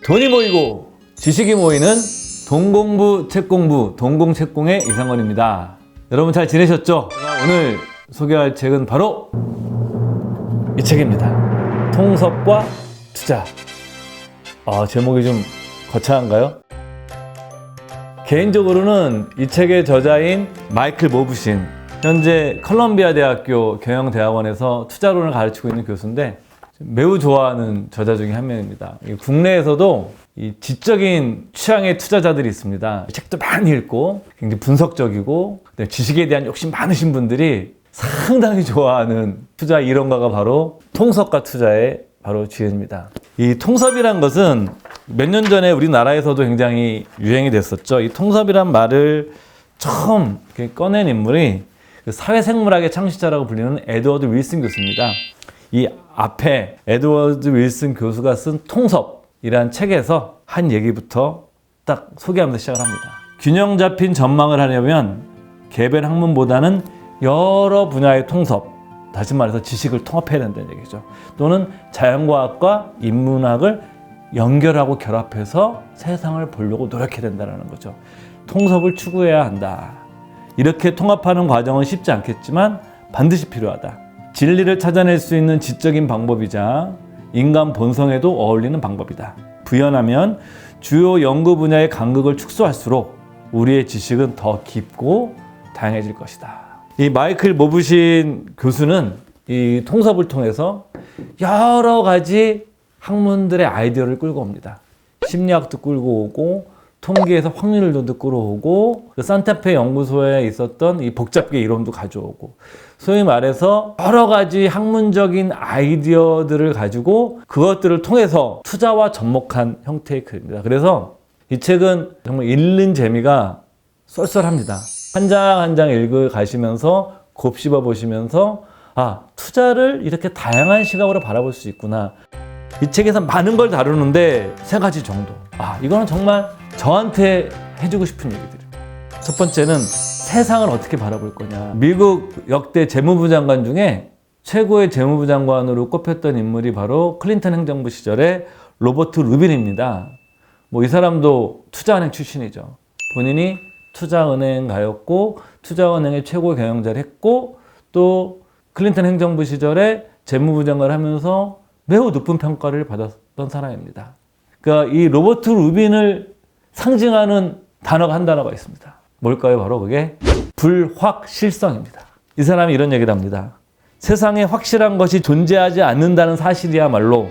돈이 모이고 지식이 모이는 돈공부 책공부 돈공책공의 이상원입니다. 여러분 잘 지내셨죠? 제가 오늘 소개할 책은 바로 이 책입니다. 통섭과 투자. 제목이 좀 거창한가요? 개인적으로는 이 책의 저자인 마이클 모브신, 현재 컬럼비아 대학교 경영대학원에서 투자론을 가르치고 있는 교수인데 매우 좋아하는 저자 중에 한 명입니다. 국내에서도 이 지적인 취향의 투자자들이 있습니다. 책도 많이 읽고 굉장히 분석적이고 지식에 대한 욕심 많으신 분들이 상당히 좋아하는 투자 이론가가 바로 통섭과 투자의 바로 주인입니다. 이 통섭이란 것은 몇 년 전에 우리나라에서도 굉장히 유행이 됐었죠. 이 통섭이란 말을 처음 꺼낸 인물이 사회생물학의 창시자라고 불리는 에드워드 윌슨 교수입니다. 이 앞에 에드워드 윌슨 교수가 쓴 통섭이란 책에서 한 얘기부터 딱 소개하면서 시작을 합니다. 균형 잡힌 전망을 하려면 개별 학문보다는 여러 분야의 통섭, 다시 말해서 지식을 통합해야 된다는 얘기죠. 또는 자연과학과 인문학을 연결하고 결합해서 세상을 보려고 노력해야 된다는 거죠. 통섭을 추구해야 한다. 이렇게 통합하는 과정은 쉽지 않겠지만 반드시 필요하다. 진리를 찾아낼 수 있는 지적인 방법이자 인간 본성에도 어울리는 방법이다. 부연하면 주요 연구 분야의 간극을 축소할수록 우리의 지식은 더 깊고 다양해질 것이다. 이 마이클 모브신 교수는 이 통섭을 통해서 여러 가지 학문들의 아이디어를 끌고 옵니다. 심리학도 끌고 오고 통계에서 확률론도 끌어오고 산타페 연구소에 있었던 이 복잡계 이론도 가져오고, 소위 말해서 여러 가지 학문적인 아이디어들을 가지고 그것들을 통해서 투자와 접목한 형태의 글입니다. 그래서 이 책은 정말 읽는 재미가 쏠쏠합니다. 한 장 한 장 읽어 가시면서 곱씹어 보시면서 투자를 이렇게 다양한 시각으로 바라볼 수 있구나. 이 책에서 많은 걸 다루는데 세 가지 정도. 이거는 정말 저한테 해주고 싶은 얘기들이에요. 첫 번째는 세상을 어떻게 바라볼 거냐. 미국 역대 재무부 장관 중에 최고의 재무부 장관으로 꼽혔던 인물이 바로 클린턴 행정부 시절의 로버트 루빈입니다. 이 사람도 투자은행 출신이죠. 본인이 투자은행가였고 투자은행의 최고 경영자를 했고 또 클린턴 행정부 시절에 재무부 장관을 하면서 매우 높은 평가를 받았던 사람입니다. 그러니까 이 로버트 루빈을 상징하는 단어가 한 단어가 있습니다. 뭘까요? 바로 그게 불확실성입니다. 이 사람이 이런 얘기를 합니다. 세상에 확실한 것이 존재하지 않는다는 사실이야말로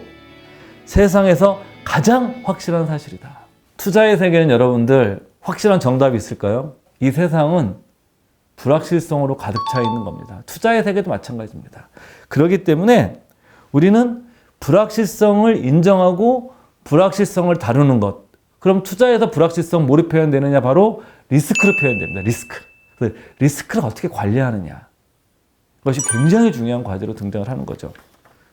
세상에서 가장 확실한 사실이다. 투자의 세계는 여러분들 확실한 정답이 있을까요? 이 세상은 불확실성으로 가득 차 있는 겁니다. 투자의 세계도 마찬가지입니다. 그렇기 때문에 우리는 불확실성을 인정하고 불확실성을 다루는 것. 그럼 투자에서 불확실성 뭐로 표현되느냐? 바로 리스크로 표현됩니다. 리스크를 어떻게 관리하느냐. 그것이 굉장히 중요한 과제로 등장을 하는 거죠.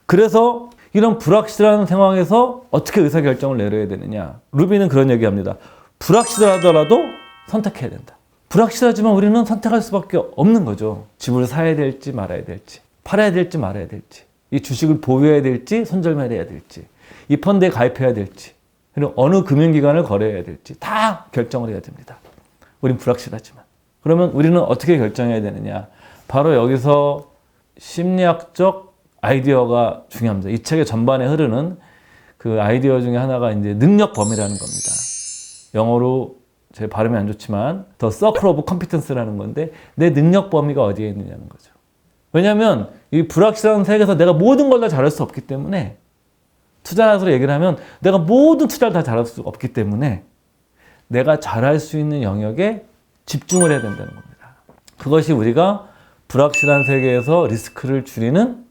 그래서 이런 불확실한 상황에서 어떻게 의사결정을 내려야 되느냐. 루빈은 그런 얘기합니다. 불확실하더라도 선택해야 된다. 불확실하지만 우리는 선택할 수밖에 없는 거죠. 집을 사야 될지 말아야 될지, 팔아야 될지 말아야 될지, 이 주식을 보유해야 될지 손절매해야 될지, 이 펀드에 가입해야 될지, 그리고 어느 금융기관을 거래해야 될지 다 결정을 해야 됩니다. 우린 불확실하지만. 그러면 우리는 어떻게 결정해야 되느냐. 바로 여기서 심리학적 아이디어가 중요합니다. 이 책의 전반에 흐르는 그 아이디어 중에 하나가 이제 능력 범위라는 겁니다. 영어로 제 발음이 안 좋지만 The Circle of Competence라는 건데 내 능력 범위가 어디에 있느냐는 거죠. 왜냐하면 이 불확실한 세계에서 내가 모든 걸 다 잘할 수 없기 때문에, 투자나서로 얘기를 하면 내가 모든 투자를 다 잘할 수 없기 때문에 내가 잘할 수 있는 영역에 집중을 해야 된다는 겁니다. 그것이 우리가 불확실한 세계에서 리스크를 줄이는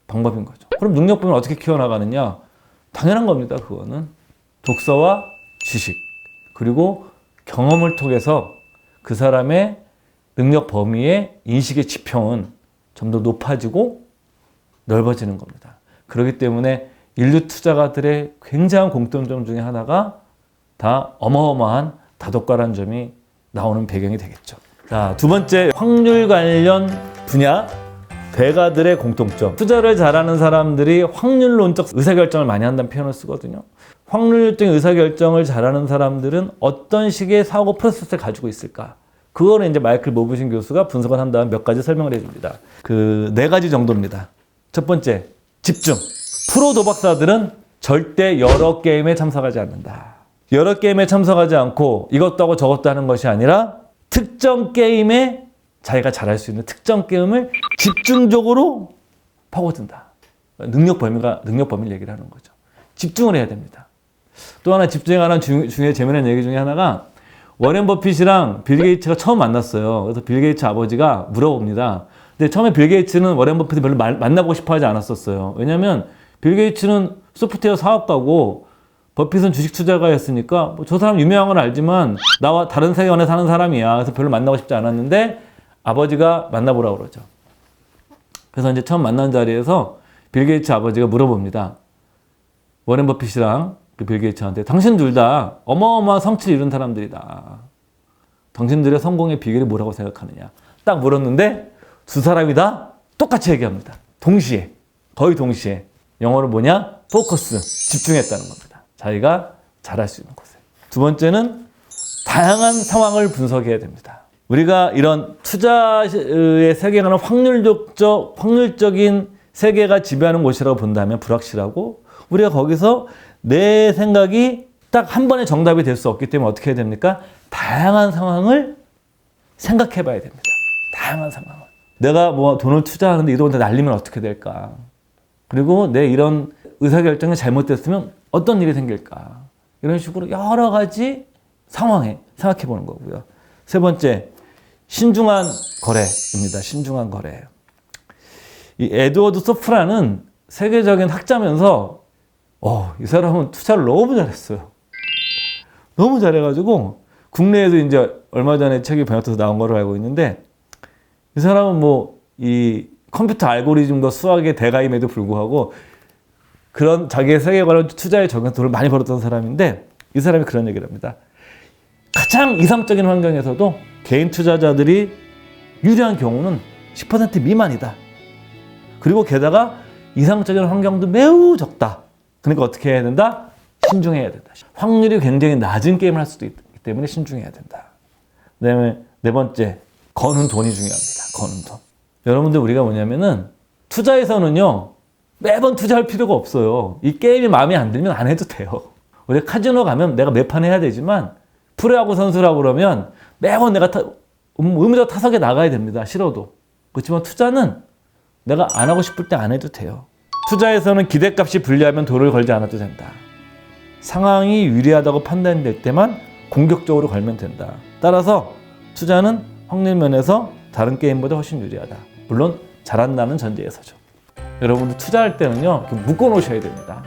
방법인 거죠. 그럼 능력 범위를 어떻게 키워나가느냐? 당연한 겁니다. 그거는 독서와 지식 그리고 경험을 통해서 그 사람의 능력 범위의 인식의 지평은 좀 더 높아지고 넓어지는 겁니다. 그렇기 때문에 인류 투자가들의 굉장한 공통점 중에 하나가 다 어마어마한 다독가라는 점이 나오는 배경이 되겠죠. 자, 두 번째, 확률 관련 분야 대가들의 공통점. 투자를 잘하는 사람들이 확률론적 의사결정을 많이 한다는 표현을 쓰거든요. 확률적인 의사결정을 잘하는 사람들은 어떤 식의 사고 프로세스를 가지고 있을까? 그거를 이제 마이클 모브신 교수가 분석을 한 다음 몇 가지 설명을 해줍니다. 그 4가지 정도입니다. 첫 번째, 집중. 프로 도박사들은 절대 여러 게임에 참석하지 않는다. 여러 게임에 참석하지 않고 이것도 하고 저것도 하는 것이 아니라 특정 게임에 자기가 잘할 수 있는 특정 게임을 집중적으로 파고든다. 능력 범위를 얘기를 하는 거죠. 집중을 해야 됩니다. 또 하나 집중에 관한 중요한 재미난 얘기 중에 하나가 워렌 버핏이랑 빌 게이츠가 처음 만났어요. 그래서 빌 게이츠 아버지가 물어봅니다. 근데 처음에 빌 게이츠는 워렌 버핏을 별로 만나보고 싶어 하지 않았었어요. 왜냐면 빌 게이츠는 소프트웨어 사업가고 버핏은 주식 투자가였으니까 뭐저 사람 유명한 건 알지만 나와 다른 세계관에 사는 사람이야. 그래서 별로 만나고 싶지 않았는데 아버지가 만나보라고 그러죠. 그래서 이제 처음 만난 자리에서 빌 게이츠 아버지가 물어봅니다. 워렌 버핏이랑 그 빌 게이츠한테 당신 둘 다 어마어마한 성취를 이룬 사람들이다. 당신들의 성공의 비결이 뭐라고 생각하느냐. 딱 물었는데 두 사람이 다 똑같이 얘기합니다. 동시에. 거의 동시에. 영어로 뭐냐? 포커스. 집중했다는 겁니다. 자기가 잘할 수 있는 곳에. 두 번째는 다양한 상황을 분석해야 됩니다. 우리가 이런 투자의 세계관은 확률적인 세계가 지배하는 곳이라고 본다면 불확실하고 우리가 거기서 내 생각이 딱 한 번에 정답이 될 수 없기 때문에 어떻게 해야 됩니까? 다양한 상황을 생각해 봐야 됩니다. 다양한 상황을. 내가 뭐 돈을 투자하는데 이 돈 다 날리면 어떻게 될까? 그리고 내 이런 의사결정이 잘못됐으면 어떤 일이 생길까? 이런 식으로 여러 가지 상황에 생각해 보는 거고요. 세 번째, 신중한 거래입니다. 신중한 거래. 이 에드워드 소프라는 세계적인 학자면서 이 사람은 투자를 너무 잘했어요. 너무 잘해가지고 국내에도 이제 얼마 전에 책이 번역돼서 나온 걸로 알고 있는데 이 사람은 뭐 이 컴퓨터 알고리즘과 수학의 대가임에도 불구하고 그런 자기의 세계관을 투자에 적용해서 돈을 많이 벌었던 사람인데 이 사람이 그런 얘기를 합니다. 가장 이상적인 환경에서도 개인 투자자들이 유리한 경우는 10% 미만이다. 그리고 게다가 이상적인 환경도 매우 적다. 그러니까 어떻게 해야 된다? 신중해야 된다. 확률이 굉장히 낮은 게임을 할 수도 있기 때문에 신중해야 된다. 그 다음에 네 번째, 거는 돈이 중요합니다. 거는 돈. 여러분들 우리가 뭐냐면은 투자에서는요 매번 투자할 필요가 없어요. 이 게임이 마음에 안 들면 안 해도 돼요. 우리 카지노 가면 내가 몇 판 해야 되지만 프로야구 선수라고 그러면 매번 내가 의무적 타석에 나가야 됩니다. 싫어도. 그렇지만 투자는 내가 안 하고 싶을 때 안 해도 돼요. 투자에서는 기대값이 불리하면 돈을 걸지 않아도 된다. 상황이 유리하다고 판단될 때만 공격적으로 걸면 된다. 따라서 투자는 확률 면에서 다른 게임보다 훨씬 유리하다. 물론 잘한다는 전제에서죠. 여러분들 투자할 때는요 묶어 놓으셔야 됩니다.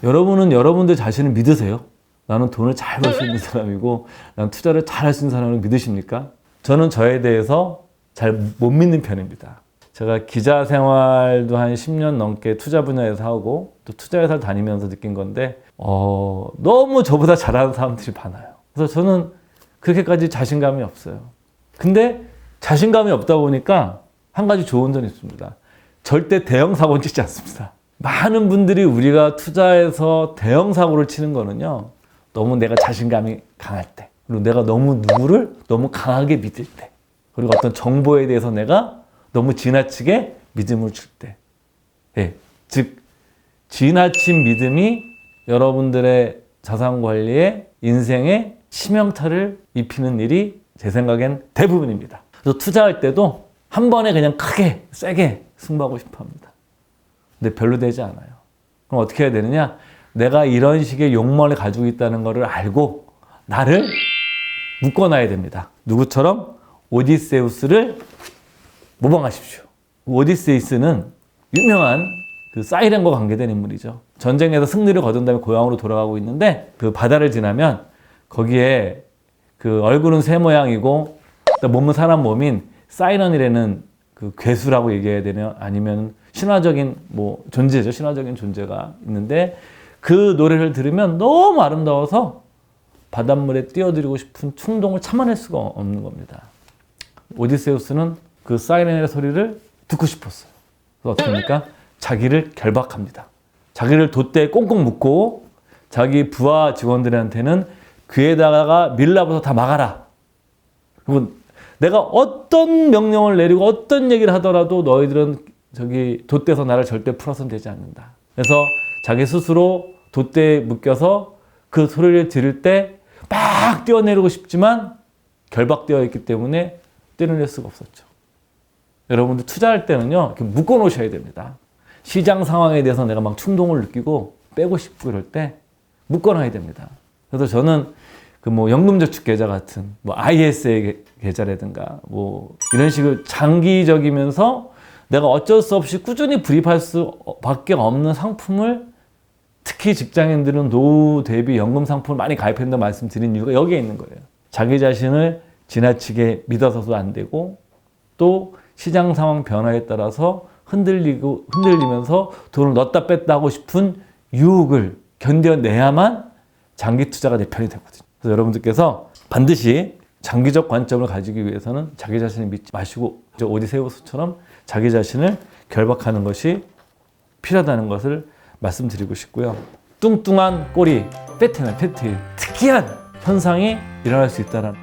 여러분은 여러분들 자신을 믿으세요? 나는 돈을 잘 벌 수 있는 사람이고 난 투자를 잘 할 수 있는 사람을 믿으십니까? 저는 저에 대해서 잘 못 믿는 편입니다. 제가 기자 생활도 한 10년 넘게 투자 분야에서 하고 또 투자회사를 다니면서 느낀 건데 너무 저보다 잘하는 사람들이 많아요. 그래서 저는 그렇게까지 자신감이 없어요. 근데 자신감이 없다 보니까 한 가지 좋은 점이 있습니다. 절대 대형 사고는 치지 않습니다. 많은 분들이 우리가 투자해서 대형 사고를 치는 거는요. 너무 내가 자신감이 강할 때 그리고 내가 너무 누구를 너무 강하게 믿을 때 그리고 어떤 정보에 대해서 내가 너무 지나치게 믿음을 줄 때. 예, 즉 지나친 믿음이 여러분들의 자산 관리에 인생에 치명타를 입히는 일이 제 생각엔 대부분입니다. 그래서 투자할 때도 한 번에 그냥 크게 세게 승부하고 싶어 합니다. 근데 별로 되지 않아요. 그럼 어떻게 해야 되느냐? 내가 이런 식의 욕망을 가지고 있다는 것을 알고 나를 묶어놔야 됩니다. 누구처럼? 오디세우스를 모방하십시오. 오디세우스는 유명한 그 사이렌과 관계된 인물이죠. 전쟁에서 승리를 거둔 다음에 고향으로 돌아가고 있는데 그 바다를 지나면 거기에 그 얼굴은 새 모양이고 몸은 사람 몸인 사이런이라는 그 괴수라고 얘기해야 되냐 아니면 신화적인 뭐 존재죠. 신화적인 존재가 있는데 그 노래를 들으면 너무 아름다워서 바닷물에 뛰어들고 싶은 충동을 참아낼 수가 없는 겁니다. 오디세우스는 그 사이렌의 소리를 듣고 싶었어요. 그래서 어떻게 합니까? 자기를 결박합니다. 자기를 돛대에 꽁꽁 묶고 자기 부하 직원들한테는 귀에다가 밀라부터 다 막아라. 그리고 내가 어떤 명령을 내리고 어떤 얘기를 하더라도 너희들은 저기 돛대에서 나를 절대 풀어서는 되지 않는다. 그래서 자기 스스로 돛대에 묶여서 그 소리를 들을 때 막 뛰어내리고 싶지만 결박되어 있기 때문에 뛰어낼 수가 없었죠. 여러분들 투자할 때는요, 이렇게 묶어 놓으셔야 됩니다. 시장 상황에 대해서 내가 막 충동을 느끼고 빼고 싶고 이럴 때 묶어 놔야 됩니다. 그래서 저는 그 뭐 연금저축 계좌 같은 뭐 ISA 계좌라든가 뭐 이런 식으로 장기적이면서 내가 어쩔 수 없이 꾸준히 불입할 수밖에 없는 상품을, 특히 직장인들은 노후 대비 연금 상품을 많이 가입한다고 말씀드린 이유가 여기에 있는 거예요. 자기 자신을 지나치게 믿어서도 안 되고 또 시장 상황 변화에 따라서 흔들리면서 돈을 넣었다 뺐다 하고 싶은 유혹을 견뎌내야만 장기 투자가 내 편이 되거든요. 그래서 여러분들께서 반드시 장기적 관점을 가지기 위해서는 자기 자신을 믿지 마시고 오디세우스처럼 자기 자신을 결박하는 것이 필요하다는 것을 말씀드리고 싶고요. 뚱뚱한 꼬리, 패티, 특이한 현상이 일어날 수 있다는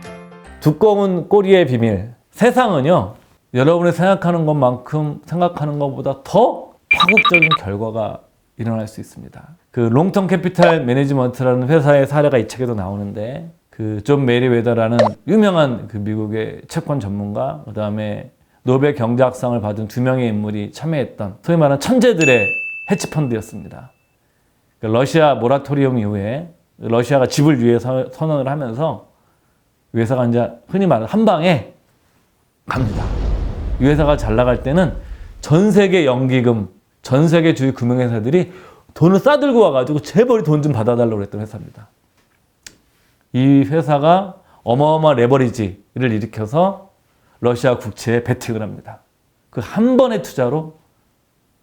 두꺼운 꼬리의 비밀. 세상은요, 여러분이 생각하는 것만큼 생각하는 것보다 더 파국적인 결과가 일어날 수 있습니다. 그 롱텀 캐피탈 매니지먼트라는 회사의 사례가 이 책에도 나오는데, 그 존 메리웨더라는 유명한 그 미국의 채권 전문가, 그 다음에 노벨 경제학상을 받은 2명의 인물이 참여했던 소위 말하는 천재들의 헤지펀드였습니다. 러시아 모라토리엄 이후에 러시아가 지불 유예 선언을 하면서 이 회사가 이제 흔히 말하는 한 방에 갑니다. 이 회사가 잘 나갈 때는 전 세계 연기금, 전 세계 주요 금융회사들이 돈을 싸들고 와가지고 제발 돈 좀 받아달라고 했던 회사입니다. 이 회사가 어마어마한 레버리지를 일으켜서 러시아 국채에 베팅을 합니다. 그 한 번의 투자로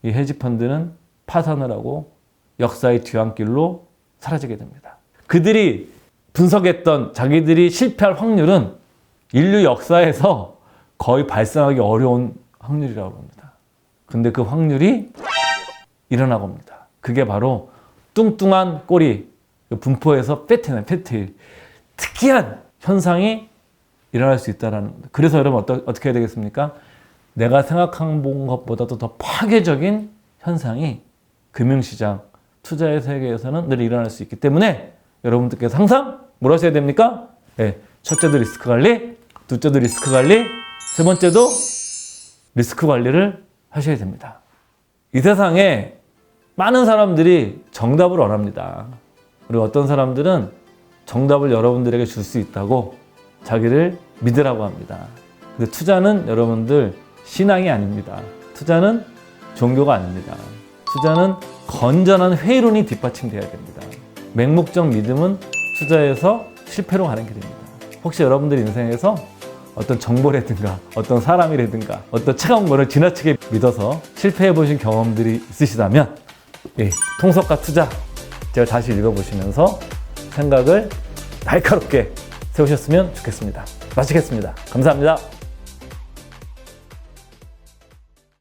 이 헤지펀드는 파산을 하고 역사의 뒤안길로 사라지게 됩니다. 그들이 분석했던 자기들이 실패할 확률은 인류 역사에서 거의 발생하기 어려운 확률이라고 합니다. 근데 그 확률이 일어나고 옵니다. 그게 바로 뚱뚱한 꼬리, 분포에서 패티, 특이한 현상이 일어날 수 있다는 겁니다. 그래서 여러분 어떻게 해야 되겠습니까? 내가 생각한 것보다도 더 파괴적인 현상이 금융시장, 투자의 세계에서는 늘 일어날 수 있기 때문에 여러분들께서 항상 뭘 하셔야 됩니까? 네, 첫째도 리스크 관리, 둘째도 리스크 관리, 세 번째도 리스크 관리를 하셔야 됩니다. 이 세상에 많은 사람들이 정답을 원합니다. 그리고 어떤 사람들은 정답을 여러분들에게 줄 수 있다고 자기를 믿으라고 합니다. 근데 투자는 여러분들 신앙이 아닙니다. 투자는 종교가 아닙니다. 투자는 건전한 회의론이 뒷받침돼야 됩니다. 맹목적 믿음은 투자에서 실패로 가는 길입니다. 혹시 여러분들 인생에서 어떤 정보라든가 어떤 사람이라든가 어떤 차가운 거를 지나치게 믿어서 실패해 보신 경험들이 있으시다면 통속과 투자 제가 다시 읽어보시면서 생각을 날카롭게 세우셨으면 좋겠습니다. 마치겠습니다. 감사합니다.